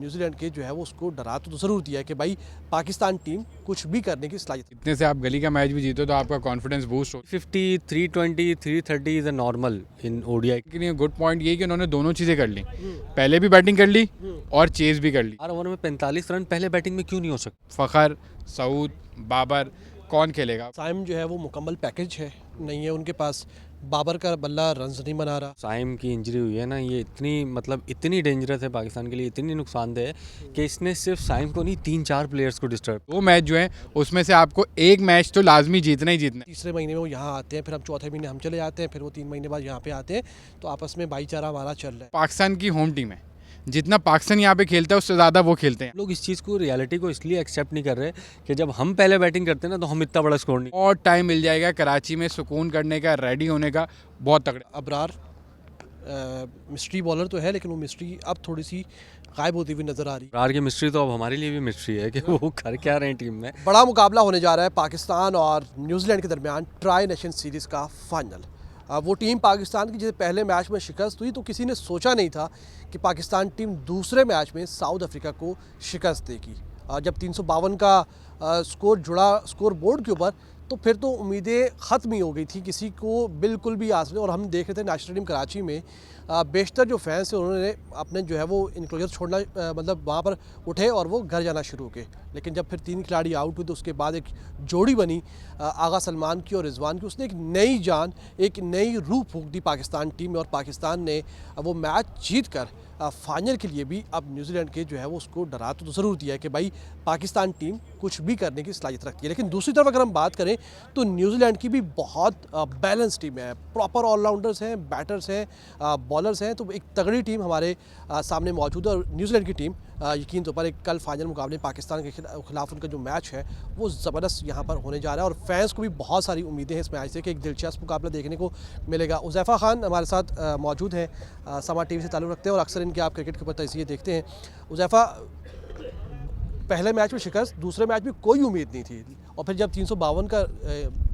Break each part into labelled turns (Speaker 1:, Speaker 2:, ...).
Speaker 1: New Zealand के जो है वो उसको डरा तो ज़रूर दिया है कि भाई पाकिस्तान टीम कुछ भी करने की सलाहियत।
Speaker 2: इतने से आप गली का मैच भी जीतो तो आपका कॉन्फिडेंस बूस्ट हो।
Speaker 3: 50, 320, 330 is a normal in ODI.
Speaker 2: लेकिन ये गुड पॉइंट ये कि उन्होंने दोनों चीज़ें कर ली, पहले भी बैटिंग कर ली और चेज भी कर ली।
Speaker 3: 4 ओवर में 45 रन पहले बैटिंग में क्यों नहीं हो सकता?
Speaker 2: फ़खर, सऊद, बाबर कौन खेलेगा?
Speaker 1: साइम जो है वो मुकम्मल पैकेज है, नहीं है उनके पास। बाबर का बल्ला रन्स नहीं बना रहा।
Speaker 3: साइम की इंजरी हुई है ना, ये इतनी डेंजरस है पाकिस्तान के लिए, इतनी नुकसानदेह है कि इसने सिर्फ साइम को नहीं 3-4 प्लेयर्स को डिस्टर्ब।
Speaker 2: दो मैच जो है उसमें से आपको एक मैच तो लाजमी जीतना ही जीतना है।
Speaker 1: तीसरे महीने में वो यहाँ आते हैं, फिर हम चौथे महीने हम चले जाते हैं, फिर वो 3 महीने बाद यहाँ पे आते हैं, तो आपस में भाईचारा हमारा चल रहा है।
Speaker 2: पाकिस्तान की होम टीम है, जितना पाकिस्तान यहाँ पे खेलता है उससे ज़्यादा वो खेलते हैं।
Speaker 3: लोग इस चीज़ को, रियलिटी को इसलिए एक्सेप्ट नहीं कर रहे कि जब हम पहले बैटिंग करते हैं ना तो हम इतना बड़ा स्कोर नहीं।
Speaker 2: और टाइम मिल जाएगा कराची में सुकून करने का, रेडी होने का, बहुत तगड़े।
Speaker 1: अबरार मिस्ट्री बॉलर तो है, लेकिन वो मिस्ट्री अब थोड़ी सी गायब होती हुई नज़र आ रही है।
Speaker 3: अबरार की मिस्ट्री तो अब हमारे लिए भी मिस्ट्री है कि वो कर क्या रहे हैं टीम में।
Speaker 1: बड़ा मुकाबला होने जा रहा है पाकिस्तान और न्यूजीलैंड के दरमियान ट्राई नेशन सीरीज़ का फाइनल। वो टीम पाकिस्तान की जैसे पहले मैच में शिकस्त हुई तो किसी ने सोचा नहीं था कि पाकिस्तान टीम दूसरे मैच में साउथ अफ्रीका को शिकस्त देगी। जब 352 का स्कोर जुड़ा स्कोर बोर्ड के ऊपर, तो फिर तो उम्मीदें ख़त्म ही हो गई थी, किसी को बिल्कुल भी आस नहीं। और हम देख रहे थे नेशनल स्टेडियम कराची में बेशतर जो फैंस थे उन्होंने अपने जो है वो इनक्लोजर छोड़ना, मतलब वहाँ पर उठे और वो घर जाना शुरू हो गए। लेकिन जब फिर 3 खिलाड़ी आउट हुए तो उसके बाद एक जोड़ी बनी आगा सलमान की और रिजवान की, उसने एक नई जान, एक नई रूह फूंक दी पाकिस्तान टीम में, और पाकिस्तान ने वो मैच जीत कर फाइनल के लिए भी अब न्यूजीलैंड के जो है वो उसको डरा तो ज़रूर दिया है कि भाई पाकिस्तान टीम कुछ भी करने की सलाहियत रखती है। लेकिन दूसरी तरफ अगर हम बात करें तो न्यूजीलैंड की भी बहुत बैलेंस टीम है, प्रॉपर ऑलराउंडर्स हैं, बैटर्स हैं, बॉलर्स हैं, तो एक तगड़ी टीम हमारे सामने मौजूद है। और न्यूजीलैंड की टीम यकीन तौर पर एक कल फाइनल मुकाबले पाकिस्तान के खिलाफ उनका जो मैच है वो ज़बरदस्त यहाँ पर होने जा रहा है, और फैंस को भी बहुत सारी उम्मीदें हैं इस मैच से कि एक दिलचस्प मुकाबला देखने को मिलेगा। उज़ैफ़ा खान हमारे साथ मौजूद हैं, समा टीवी से ताल्लुक़ रखते हैं और अक्सर इनके आप क्रिकेट के ऊपर तजिए देखते हैं। उज़ैफ़ा, पहले मैच में शिकस्त, दूसरे मैच में कोई उम्मीद नहीं थी, और फिर जब 352 का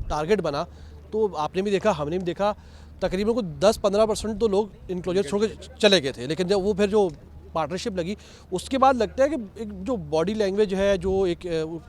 Speaker 1: टारगेट बना तो आपने भी देखा, हमने भी देखा, तकरीबन को 10-15% तो लोग इनक्लोजर छोड़ के चले गए थे। लेकिन जब वो फिर जो पार्टनरशिप लगी उसके बाद लगता है कि एक जो बॉडी लैंग्वेज है, जो एक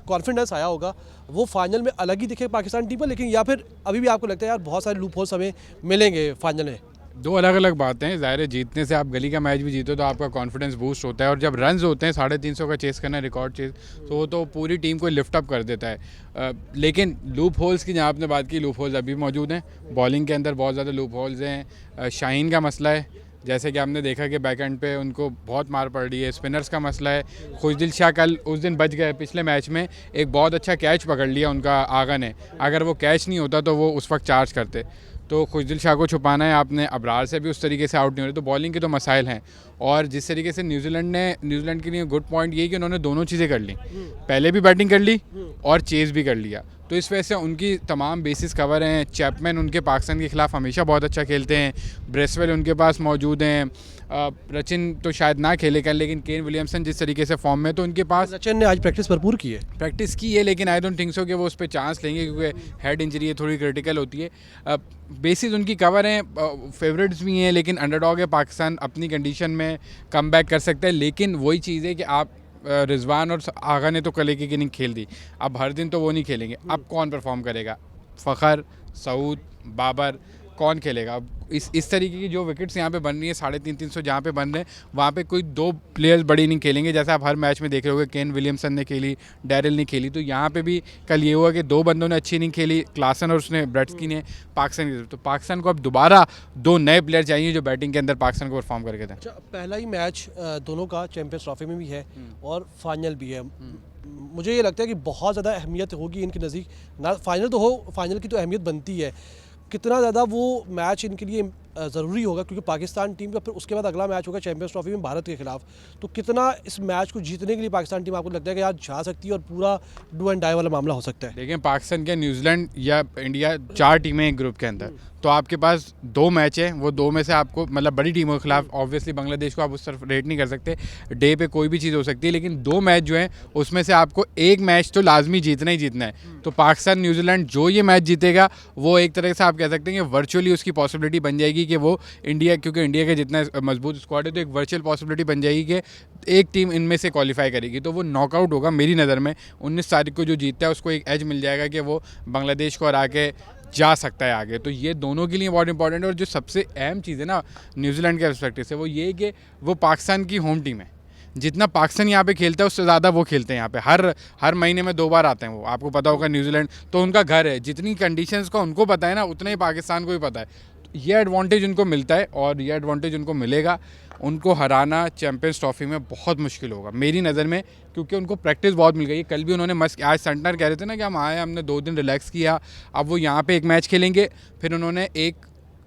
Speaker 1: कॉन्फिडेंस आया होगा, वो फाइनल में अलग ही दिखे पाकिस्तान टीम पर। लेकिन या फिर अभी भी आपको लगता है यार बहुत सारे लूप होल्स हमें मिलेंगे फाइनल में?
Speaker 2: दो अलग अलग बातें हैं। ज़ाहिर है जीतने से आप गली का मैच भी जीतो तो आपका कॉन्फिडेंस बूस्ट होता है, और जब रन्स होते हैं 350 का चेस करना, रिकॉर्ड चेस, तो वो तो पूरी टीम को लिफ्ट अप कर देता है। लेकिन लूप होल्स की जहाँ आपने बात की, लूप होल्स अभी मौजूद हैं। बॉलिंग के अंदर बहुत ज़्यादा लूप होल्स हैं। शाहीन का मसला है, जैसे कि आपने देखा कि बैक एंड पे उनको बहुत मार पड़ रही है। स्पिनर्स का मसला है। खुशदिल शाह कल उस दिन बच गए, पिछले मैच में एक बहुत अच्छा कैच पकड़ लिया उनका आगा ने, अगर वो कैच नहीं होता तो वो उस वक्त चार्ज करते। तो खुशदिल शाह को छुपाना है आपने, अबरार से भी उस तरीके से आउट नहीं हो रहे, तो बॉलिंग के तो मसाइल हैं। और जिस तरीके से न्यूजीलैंड के लिए गुड पॉइंट ये कि उन्होंने दोनों चीज़ें कर ली, पहले भी बैटिंग कर ली और चेज़ भी कर लिया, तो इस वजह से उनकी तमाम बेसिस कवर हैं। चैपमैन उनके पाकिस्तान के खिलाफ हमेशा बहुत अच्छा खेलते हैं, ब्रेसवेल उनके पास मौजूद हैं, रचिन तो शायद ना खेले कल, लेकिन केन विलियमसन जिस तरीके से फॉर्म में, तो उनके पास
Speaker 1: सचिन ने आज प्रैक्टिस भरपूर की है,
Speaker 2: लेकिन आई डोंट थिंक सो कि वो उस पर चांस लेंगे, क्योंकि हेड इंजरी है, थोड़ी क्रिटिकल होती है। बेसिस उनकी कवर हैं, फेवरेट्स भी हैं, लेकिन अंडरडॉग है पाकिस्तान, अपनी कंडीशन में कम बैक कर सकता है। लेकिन वही चीज़ है कि आप रिजवान और आगा ने तो कल एक इनिंग खेल दी, अब हर दिन तो वो नहीं खेलेंगे, अब कौन परफॉर्म करेगा? फ़खर, सऊद, बाबर कौन खेलेगा? अब इस तरीके की जो विकेट्स यहाँ पे बन रही है 350 जहाँ पे बन रहे हैं, वहाँ पे कोई 2 प्लेयर्स बड़ी इनिंग खेलेंगे, जैसा आप हर मैच में देख रहे होगे। केन विलियमसन ने खेली, डैरिल ने खेली, तो यहाँ पे भी कल ये हुआ कि 2 बंदों ने अच्छी इनिंग खेली, क्लासन और उसने ब्रेट्सकी ने पाकिस्तान की तरफ। तो पाकिस्तान को अब दोबारा 2 नए प्लेयर चाहिए जो बैटिंग के अंदर पाकिस्तान को परफॉर्म करके दें।
Speaker 1: अच्छा, पहला ही मैच दोनों का चैंपियंस ट्रॉफी में भी है और फाइनल भी है। मुझे ये लगता है कि बहुत ज़्यादा अहमियत होगी इनके नज़दीक, ना फाइनल तो हो, फाइनल की तो अहमियत बनती है, कितना ज़्यादा वो मैच इनके लिए ज़रूरी होगा, क्योंकि पाकिस्तान टीम का फिर उसके बाद अगला मैच होगा चैंपियंस ट्रॉफी में भारत के खिलाफ। तो कितना इस मैच को जीतने के लिए पाकिस्तान टीम आपको लगता है कि यार जा सकती है और पूरा डू एंड डाई वाला मामला हो सकता है?
Speaker 2: देखिए, पाकिस्तान के न्यूजीलैंड या इंडिया 4 टीमें एक ग्रुप के अंदर, तो आपके पास 2 मैच हैं, वो 2 में से आपको मतलब बड़ी टीमों के खिलाफ, ऑब्वियसली बांग्लादेश को आप उस तरफ रेट नहीं कर सकते, डे पे कोई भी चीज़ हो सकती है, लेकिन 2 मैच जो हैं उसमें से आपको एक मैच तो लाजमी जीतना ही जीतना है। तो पाकिस्तान न्यूजीलैंड जो ये मैच जीतेगा वो एक तरह से आप कह सकते हैं कि वर्चुअली उसकी पॉसिबिलिटी बन जाएगी कि वो इंडिया, क्योंकि इंडिया के जितना मजबूत स्क्वाड है तो एक वर्चुअल पॉसिबिलिटी बन जाएगी कि एक टीम इनमें से क्वालिफाई करेगी, तो वो नॉकआउट होगा मेरी नज़र में। 19 तारीख को जो जीतता है उसको एक एज मिल जाएगा कि वो बांग्लादेश को हरा के जा सकता है आगे। तो ये दोनों के लिए बहुत इंपॉर्टेंट है। और जो सबसे अहम चीज़ है ना न्यूजीलैंड के पर्सपेक्टिव से, वो ये कि वो पाकिस्तान की होम टीम है। जितना पाकिस्तान यहाँ पे खेलता है उससे ज़्यादा वो खेलते हैं यहाँ पे। हर महीने में 2 बार आते हैं वो, आपको पता होगा न्यूजीलैंड, तो उनका घर है। जितनी कंडीशंस का उनको पता है ना, उतना ही पाकिस्तान को भी पता है। तो ये एडवांटेज उनको मिलता है और ये एडवांटेज उनको मिलेगा। उनको हराना चैम्पियंस ट्रॉफी में बहुत मुश्किल होगा मेरी नज़र में, क्योंकि उनको प्रैक्टिस बहुत मिल गई है। कल भी उन्होंने मस्त, आज सेंटनर कह रहे थे ना कि हम आए, हमने 2 दिन रिलैक्स किया, अब वो यहाँ पे एक मैच खेलेंगे, फिर उन्होंने एक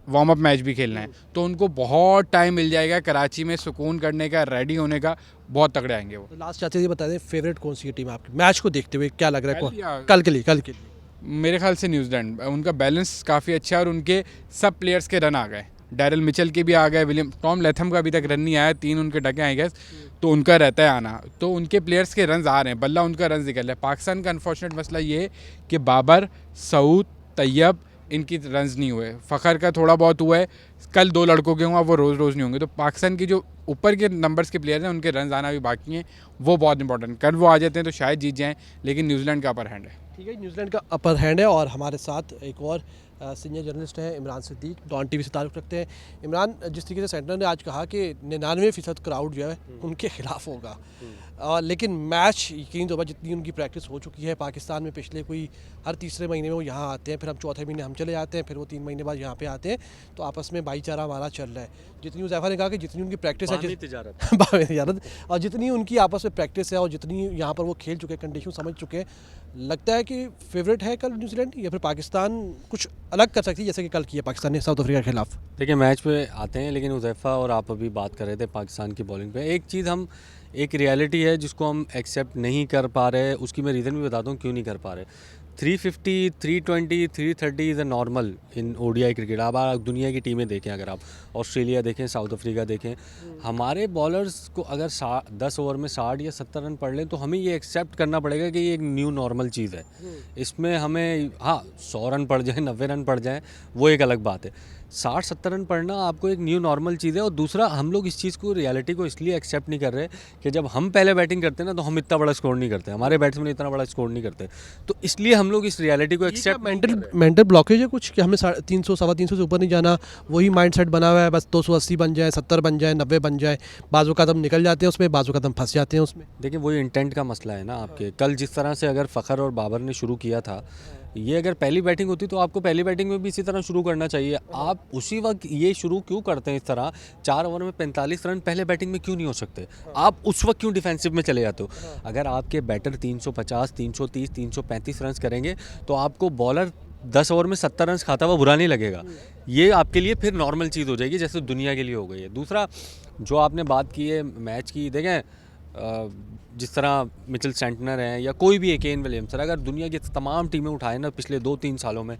Speaker 2: वार्म अप मैच भी खेलना है, तो उनको बहुत टाइम मिल जाएगा कराची में सुकून करने का, रेडी होने का। बहुत तगड़े आएंगे वो।
Speaker 1: तो लास्ट चाहते ये बता दें, फेवरेट कौन सी टीम है आपकी मैच को देखते हुए, क्या लग रहा है
Speaker 2: कल
Speaker 1: कल के लिए?
Speaker 2: मेरे ख्याल से न्यूजीलैंड, उनका बैलेंस काफ़ी अच्छा है और उनके सब प्लेयर्स के रन आ गए। डैरल मिचेल के भी आ गए, विलियम टॉम लेथम का अभी तक रन नहीं आया, 3 उनके ढके आई गैस, तो उनका रहता है आना। तो उनके प्लेयर्स के रन आ रहे हैं, बल्ला उनका रन निकल रहा है। पाकिस्तान का अनफॉर्चुनेट मसला ये है कि बाबर, सऊद, तैयब, इनकी रन्स नहीं हुए। फ़खर का थोड़ा बहुत हुआ है, कल 2 लड़कों के हुआ, वो रोज़ नहीं होंगे। तो पाकिस्तान की जो ऊपर के नंबर्स के प्लेयर हैं उनके रन आना भी बाकी हैं, वो बहुत इंपॉर्टेंट। कल वो आ जाते हैं तो शायद जीत जाएं, लेकिन न्यूजीलैंड का अपर हैंड है।
Speaker 1: ठीक है, न्यूजीलैंड का अपर हैंड है। और हमारे साथ एक और सीनियर जर्नलिस्ट हैं इमरान सिद्दीक, डॉन टीवी से ताल्लुक़ रखते हैं। इमरान, जिस तरीके से सेंटर ने आज कहा कि 99% क्राउड जो है उनके खिलाफ होगा, लेकिन मैच यकीन तो जितनी उनकी प्रैक्टिस हो चुकी है पाकिस्तान में, पिछले कोई हर तीसरे महीने में वो यहाँ आते हैं, फिर हम चौथे महीने हम चले जाते हैं, फिर वो 3 महीने बाद यहाँ पे आते हैं, तो आपस में भाईचारा हमारा चल रहा है। जितनी उज़ैफ़ा ने कहा कि जितनी उनकी प्रैक्टिस है तिजारत और जितनी उनकी आपस में प्रैक्टिस है और जितनी यहाँ पर वो खेल चुके हैं, कंडीशन समझ चुके हैं, लगता है कि फेवरेट है कल न्यूजीलैंड, या फिर पाकिस्तान कुछ अलग कर सकती है जैसे कि कल किया पाकिस्तान ने साउथ अफ्रीका के खिलाफ?
Speaker 3: देखिए, मैच पे आते हैं, लेकिन उज़ैफ़ा और आप अभी बात कर रहे थे पाकिस्तान की बॉलिंग पे। एक चीज़ एक रियलिटी है जिसको हम एक्सेप्ट नहीं कर पा रहे, उसकी मैं रीज़न भी बताता हूँ क्यों नहीं कर पा रहे। 350, 320, 330 is a normal in ODI cricket. अब आप दुनिया की टीमें देखें, अगर आप ऑस्ट्रेलिया देखें, साउथ अफ्रीका देखें, हमारे बॉलर्स को अगर 10 ओवर में 60 या 70 रन पड़ लें तो हमें ये एक्सेप्ट करना पड़ेगा कि ये एक न्यू नॉर्मल चीज़ है। इसमें हमें 100 रन पड़ जाए, 90 रन पड़ जाएँ, वो एक अलग बात है। 60-70 रन पड़ना आपको एक न्यू नॉर्मल चीज़ है। और दूसरा, हम लोग इस चीज़ को, रियलिटी को इसलिए एक्सेप्ट नहीं कर रहे कि जब हम पहले बैटिंग करते हैं ना, तो हम इतना बड़ा स्कोर नहीं करते, हमारे बैट्समैन इतना बड़ा स्कोर नहीं करते, तो इसलिए हम लोग इस रियलिटी को एक्सेप्ट
Speaker 1: मेंटल ब्लॉकेज है कुछ कि हमें 300 सवा 300 से ऊपर नहीं जाना, वही माइंडसेट बना हुआ है, बस 280 बन जाए, 70 बन जाए, 90 बन जाए, बाजू कदम निकल जाते हैं उसमें, बाजू कदम फंस जाते हैं उसमें।
Speaker 3: देखिए, वही इंटेंट का मसला है ना आपके। कल जिस तरह से अगर फ़खर और बाबर ने शुरू किया था, ये अगर पहली बैटिंग होती तो आपको पहली बैटिंग में भी इसी तरह शुरू करना चाहिए। आप उसी वक्त ये शुरू क्यों करते हैं इस तरह? 4 ओवर में 45 रन पहले बैटिंग में क्यों नहीं हो सकते? आप उस वक्त क्यों डिफेंसिव में चले जाते हो? अगर आपके बैटर 350, 330, 335 रन करेंगे तो आपको बॉलर 10 ओवर में 70 रन खाता हुआ बुरा नहीं लगेगा। ये आपके लिए फिर नॉर्मल चीज़ हो जाएगी, जैसे दुनिया के लिए हो गई है। दूसरा, जो आपने बात की है मैच की, देखें जिस तरह मिचेल सेंटनर हैं या कोई भी केन विलियमसन, अगर दुनिया की तमाम टीमें उठाए ना पिछले 2-3 सालों में,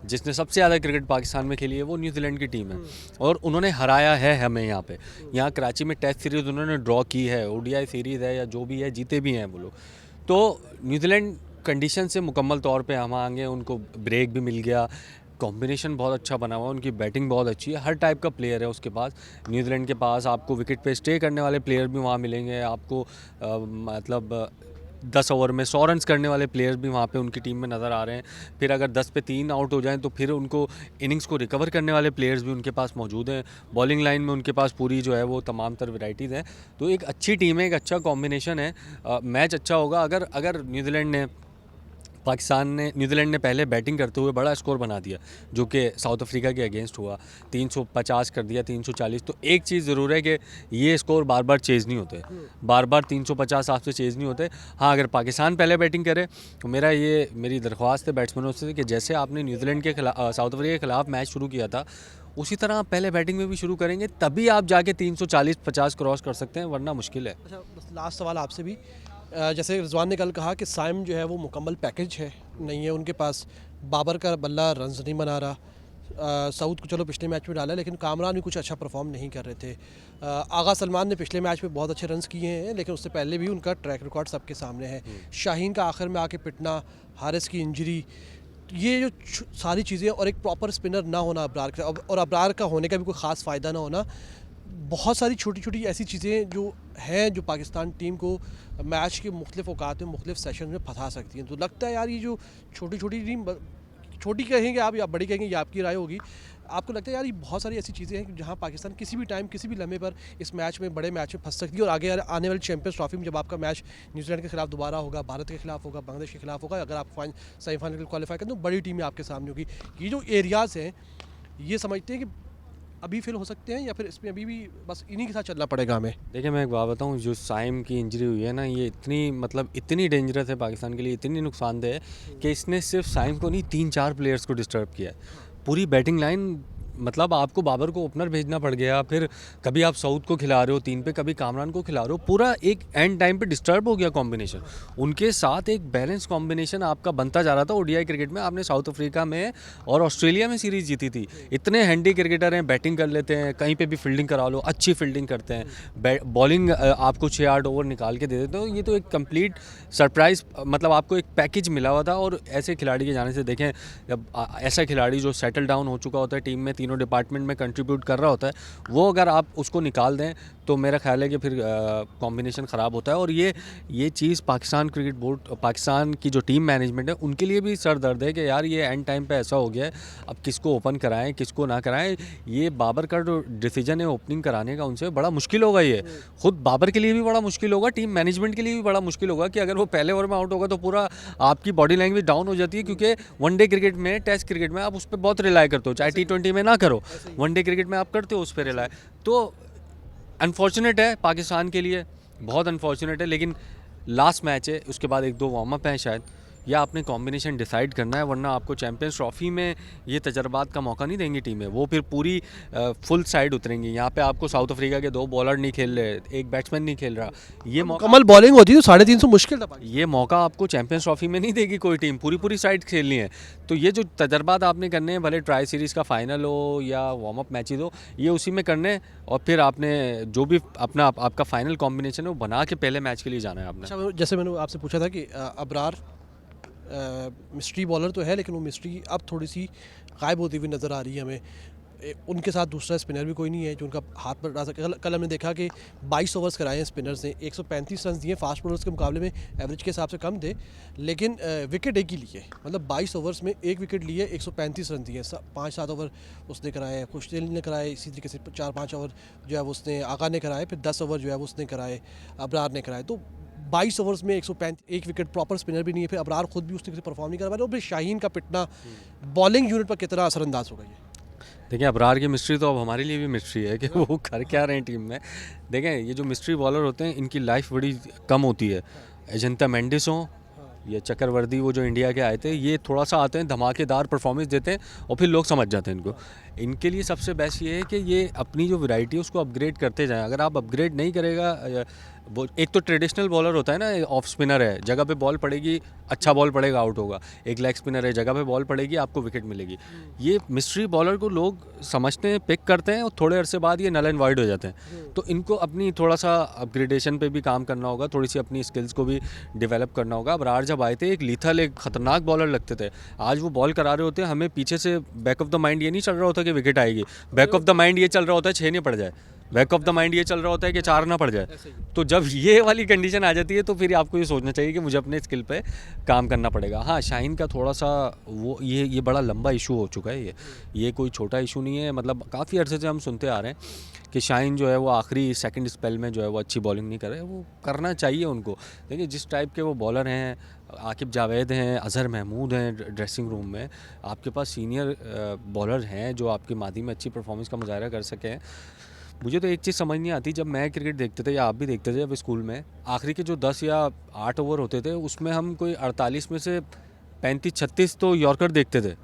Speaker 3: जिसने सबसे ज़्यादा क्रिकेट पाकिस्तान में खेली है वो न्यूजीलैंड की टीम है। और उन्होंने हराया है हमें यहाँ कराची में टेस्ट सीरीज़ उन्होंने ड्रॉ की है, ओडीआई सीरीज़ है या जो भी है, जीते भी हैं वो लोग। तो न्यूजीलैंड कंडीशन से मुकम्मल तौर पे हम आएंगे, उनको ब्रेक भी मिल गया, कॉम्बिनेशन बहुत अच्छा बना हुआ, उनकी बैटिंग बहुत अच्छी है, हर टाइप का प्लेयर है उसके पास। न्यूजीलैंड के पास आपको विकेट पे स्टे करने वाले प्लेयर भी वहाँ मिलेंगे, आपको मतलब 10 ओवर में 100 रन करने वाले प्लेयर्स भी वहाँ पे उनकी टीम में नज़र आ रहे हैं। फिर अगर 10 पे 3 आउट हो जाएं तो फिर उनको इनिंग्स को रिकवर करने वाले प्लेयर्स भी उनके पास मौजूद हैं। बॉलिंग लाइन में उनके पास पूरी जो है वो तमाम तर वैराइटीज़ हैं। तो एक अच्छी टीम है, एक अच्छा कॉम्बिनेशन है, मैच अच्छा होगा। अगर न्यूजीलैंड ने पहले बैटिंग करते हुए बड़ा स्कोर बना दिया, जो कि साउथ अफ्रीका के अगेंस्ट हुआ, 350 कर दिया, 340, तो एक चीज़ ज़रूर है कि ये स्कोर बार बार चेज़ नहीं होते, बार बार 350 आपसे चेज़ नहीं होते। हाँ, अगर पाकिस्तान पहले बैटिंग करे तो मेरी दरख्वास्त है बैट्समैनों से कि जैसे आपने न्यूजीलैंड के खिलाफ, साउथ अफ्रीका के खिलाफ मैच शुरू किया था, उसी तरह आप पहले बैटिंग में भी शुरू करेंगे, तभी आप जाके 340-50 क्रॉस कर सकते हैं, वरना मुश्किल है।
Speaker 1: अच्छा, बस लास्ट सवाल आपसे भी, जैसे रिजवान ने कल कहा कि साइम जो है वो मुकम्मल पैकेज है, नहीं है उनके पास, बाबर का बल्ला रन्स नहीं बना रहा, सऊद को चलो पिछले मैच में डाला, लेकिन कामरान भी कुछ अच्छा परफॉर्म नहीं कर रहे थे, आगा सलमान ने पिछले मैच में बहुत अच्छे रन्स किए हैं, लेकिन उससे पहले भी उनका ट्रैक रिकॉर्ड सबके सामने है, शाहीन का आखिर में आके पिटना, हारिस की इंजरी, ये जो सारी चीज़ें और एक प्रॉपर स्पिनर ना होना अबरार का, और अबरार का होने का भी कोई ख़ास फ़ायदा ना होना, बहुत सारी छोटी छोटी ऐसी चीज़ें जो हैं जो पाकिस्तान टीम को मैच के मुख्तलिफ औकात में मुख्तलिफ सेशन में फंसा सकती हैं। तो लगता है यार ये जो छोटी छोटी टीम, छोटी कहेंगे आप या बड़ी कहेंगे, ये आपकी राय होगी, आपको लगता है यार ये बहुत सारी ऐसी चीज़ें हैं कि जहाँ पाकिस्तान किसी भी टाइम किसी भी लम्हे पर इस मैच में, बड़े मैच में फंस सकती है, और आगे आने वाली चैंपियंस ट्रॉफी में जब आपका मैच न्यूजीलैंड के खिलाफ दोबारा होगा, भारत के खिलाफ होगा, बांग्लादेश के खिलाफ होगा, अगर आप सेमीफाइनल के क्वालिफाई करें तो बड़ी टीमें आपके सामने होगी। ये जो एरियाज़ हैं ये समझते हैं कि अभी फेल हो सकते हैं, या फिर इसमें अभी भी बस इन्हीं के साथ चलना पड़ेगा हमें?
Speaker 3: देखिए मैं एक बात बताऊं, जो साइम की इंजरी हुई है ना, ये इतनी मतलब इतनी डेंजरस है पाकिस्तान के लिए, इतनी नुकसानदेह है कि इसने सिर्फ साइम को नहीं 3-4 प्लेयर्स को डिस्टर्ब किया है। पूरी बैटिंग लाइन, मतलब आपको बाबर को ओपनर भेजना पड़ गया, फिर कभी आप सऊद को खिला रहे हो 3 पे, कभी कामरान को खिला रहे हो, पूरा एक एंड टाइम पे डिस्टर्ब हो गया कॉम्बिनेशन। उनके साथ एक बैलेंस कॉम्बिनेशन आपका बनता जा रहा था। ओडीआई क्रिकेट में आपने साउथ अफ्रीका में और ऑस्ट्रेलिया में सीरीज़ जीती थी। इतने हैंडी क्रिकेटर हैं, बैटिंग कर लेते हैं, कहीं पर भी फील्डिंग करा लो, अच्छी फील्डिंग करते हैं, बॉलिंग आपको 6-8 ओवर निकाल के दे देते हो। ये तो एक कंप्लीट सरप्राइज़, मतलब आपको एक पैकेज मिला हुआ था। और ऐसे खिलाड़ी के जाने से देखें, जब ऐसा खिलाड़ी जो सेटल डाउन हो चुका होता है टीम में, तीनों डिपार्टमेंट में कंट्रीब्यूट कर रहा होता है, वो अगर आप उसको निकाल दें तो मेरा ख्याल है कि फिर कॉम्बिनेशन ख़राब होता है। और ये चीज़ पाकिस्तान क्रिकेट बोर्ड, पाकिस्तान की जो टीम मैनेजमेंट है, उनके लिए भी सर दर्द है कि यार ये एंड टाइम पे ऐसा हो गया है, अब किसको ओपन कराएं किसको ना कराएं। ये बाबर का जो डिसीजन है ओपनिंग कराने का, उनसे बड़ा मुश्किल होगा। ये खुद बाबर के लिए भी बड़ा मुश्किल होगा, टीम मैनेजमेंट के लिए भी बड़ा मुश्किल होगा कि अगर वो पहले ओवर में आउट होगा तो पूरा आपकी बॉडी लैंग्वेज डाउन हो जाती है। क्योंकि वनडे क्रिकेट में, टेस्ट क्रिकेट में आप उस पर बहुत रिलाई करते हो, चाहे T20 में ना करो, वनडे क्रिकेट में आप करते हो उस पर रिलाई। तो अनफॉर्चुनेट है पाकिस्तान के लिए, बहुत अनफॉर्चुनेट है। लेकिन लास्ट मैच है, उसके बाद 1-2 वार्म अप हैं शायद, या आपने कॉम्बिनेशन डिसाइड करना है, वरना आपको चैंपियंस ट्रॉफी में ये तजर्बात का मौका नहीं देंगी टीमें। वो फिर पूरी फुल साइड उतरेंगी। यहाँ पे आपको साउथ अफ्रीका के 2 बॉलर नहीं खेल रहे, एक बैट्समैन नहीं खेल रहा, ये मौका,
Speaker 1: कमल बॉलिंग होती है तो 350 मुश्किल था।
Speaker 3: ये मौका आपको चैंपियंस ट्रॉफी में नहीं देगी कोई टीम, पूरी साइड खेलनी है। तो ये जो तजर्बात आपने करने हैं, भले ट्राई सीरीज़ का फाइनल हो या वार्म अप मैचेज हो, ये उसी में करने, और फिर आपने जो भी अपना आपका फाइनल कॉम्बिनेशन है वो बना के पहले मैच के लिए जाना है आपने।
Speaker 1: अच्छा, जैसे मैंने आपसे पूछा था कि अबरार मिस्ट्री बॉलर तो है, लेकिन वो मिस्ट्री अब थोड़ी सी गायब होती हुई नज़र आ रही है हमें। उनके साथ दूसरा स्पिनर भी कोई नहीं है जो उनका हाथ पर डाल सके। कल हमने देखा कि 22 ओवर्स कराए हैं स्पिनर्स ने, 135 रन दिए, फास्ट बॉलर्स के मुकाबले में एवरेज के हिसाब से कम थे, लेकिन विकेट एक ही लिए, मतलब 22 ओवर्स में एक विकेट लिए, 135 रन दिए। 5-7 ओवर उसने कराए, खुशदिल ने कराए, इसी तरीके से 4-5 ओवर जो है वो उसने आगा ने कराए, फिर 10 ओवर जो है वो उसने कराए, अबरार ने कराए। तो 22 ओवर्स में 135, एक विकेट, प्रॉपर स्पिनर भी नहीं है, फिर अबरार खुद भी उस तरीके से परफॉर्म नहीं कर पा रहे, और फिर शाहीन का पिटना बॉलिंग यूनिट पर कितना असरअंदाज होगा ये?
Speaker 3: देखिए अबरार की मिस्ट्री तो अब हमारे लिए भी मिस्ट्री है कि वो कर क्या रहे हैं टीम में। देखें ये जो मिस्ट्री बॉलर होते हैं, इनकी लाइफ बड़ी कम होती है। अजंता मेंडिस हो या चक्रवर्ती, वो जो इंडिया के आए थे, ये थोड़ा सा आते हैं, धमाकेदार परफॉर्मेंस देते हैं और फिर लोग समझ जाते हैं इनको। इनके लिए सबसे बेस्ट ये है कि ये अपनी जो वैरायटी है उसको अपग्रेड करते जाएं। अगर आप अपग्रेड नहीं करेगा, वो एक तो ट्रेडिशनल बॉलर होता है ना, ऑफ स्पिनर है, जगह पे बॉल पड़ेगी, अच्छा बॉल पड़ेगा, आउट होगा। एक लेग स्पिनर है, जगह पे बॉल पड़ेगी, आपको विकेट मिलेगी। ये मिस्ट्री बॉलर को लोग समझते हैं, पिक करते हैं, और थोड़े अरसे बाद ये नल एंड वाइड हो जाते हैं। तो इनको अपनी थोड़ा सा अपग्रेडेशन पे भी काम करना होगा, थोड़ी सी अपनी स्किल्स को भी डेवलप करना होगा। अबरार जब आए थे एक लीथल, एक खतरनाक बॉलर लगते थे, आज वो बॉल करा रहे होते हैं, हमें पीछे से बैक ऑफ द माइंड ये नहीं चल रहा होता कि विकेट आएगी, बैक ऑफ द माइंड ये चल रहा होता है 6 नहीं पड़ जाए, बैक ऑफ द माइंड ये चल रहा होता है कि 4 ना पड़ जाए। तो जब ये वाली कंडीशन आ जाती है तो फिर आपको ये सोचना चाहिए कि मुझे अपने स्किल पे काम करना पड़ेगा। हाँ, शाहीन का थोड़ा सा वो ये बड़ा लंबा इशू हो चुका है। ये कोई छोटा इशू नहीं है, मतलब काफ़ी अर्से से हम सुनते आ रहे हैं कि शाहीन जो है वो आखिरी सेकंड स्पेल में जो है वो अच्छी बॉलिंग नहीं कर रहे। वो करना चाहिए उनको। देखिए जिस टाइप के वो बॉलर हैं, आकिब जावेद हैं, अज़हर महमूद हैं ड्रेसिंग रूम में, आपके पास सीनियर बॉलर हैं जो आपकी मादी में अच्छी परफॉर्मेंस का मुजाहरा कर सकें। मुझे तो एक चीज़ समझ नहीं आती, जब मैं क्रिकेट देखते थे या आप भी देखते थे जब स्कूल में, आखिरी के जो 10 या 8 ओवर होते थे उसमें हम कोई 48 में से 35-36 तो यॉर्कर देखते थे,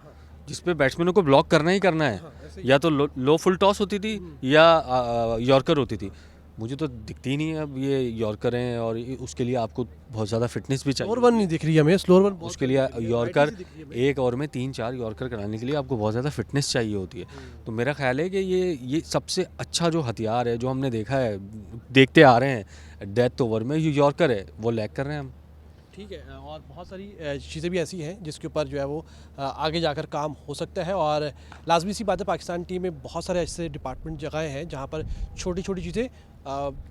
Speaker 3: जिस पे बैट्समैनों को ब्लॉक करना ही करना है। या तो लो फुल टॉस होती थी या यॉर्कर होती थी। मुझे तो दिखती ही नहीं है अब ये यॉर्कर हैं, और उसके लिए आपको बहुत ज़्यादा फिटनेस भी चाहिए।
Speaker 1: स्लोअर वन नहीं दिख रही है हमें, स्लोअर वन
Speaker 3: उसके लिए यॉर्कर, एक ओवर में 3-4 यॉर्कर कराने के लिए आपको बहुत ज़्यादा फिटनेस चाहिए होती है। तो मेरा ख्याल है कि ये सबसे अच्छा जो हथियार है जो हमने देखा है, देखते आ रहे हैं डेथ ओवर में, ये यॉर्कर है, वो लैग कर रहे हैं हम।
Speaker 1: ठीक है और बहुत सारी चीज़ें भी ऐसी हैं जिसके ऊपर जो है वो आगे जाकर काम हो सकता है और लाजमी सी बात है पाकिस्तान टीम में बहुत सारे ऐसे डिपार्टमेंट जगह हैं जहाँ पर छोटी छोटी चीज़ें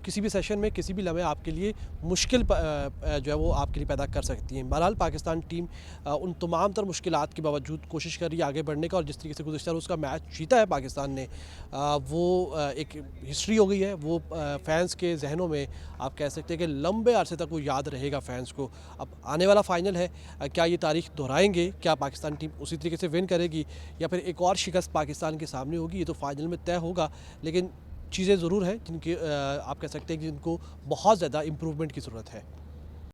Speaker 1: किसी भी सेशन में किसी भी लम्हे आपके लिए मुश्किल जो है वो आपके लिए पैदा कर सकती हैं। बहरहाल पाकिस्तान टीम उन तमाम तर मुश्किलात के बावजूद कोशिश कर रही है आगे बढ़ने का और जिस तरीके से गुज़श्ता रोज़ का मैच जीता है पाकिस्तान ने वो एक हिस्ट्री हो गई है। वो फैंस के जहनों में आप कह सकते हैं कि लंबे अरसे तक वो याद रहेगा फैंस को। अब आने वाला फ़ाइनल है, क्या ये तारीख दोहराएंगे, क्या पाकिस्तान टीम उसी तरीके से विन करेगी या फिर एक और शिकस्त पाकिस्तान के सामने होगी, ये तो फाइनल में तय होगा। लेकिन चीज़ें ज़रूर हैं जिनकी आप कह सकते हैं कि जिनको बहुत ज़्यादा इम्प्रूवमेंट की ज़रूरत है।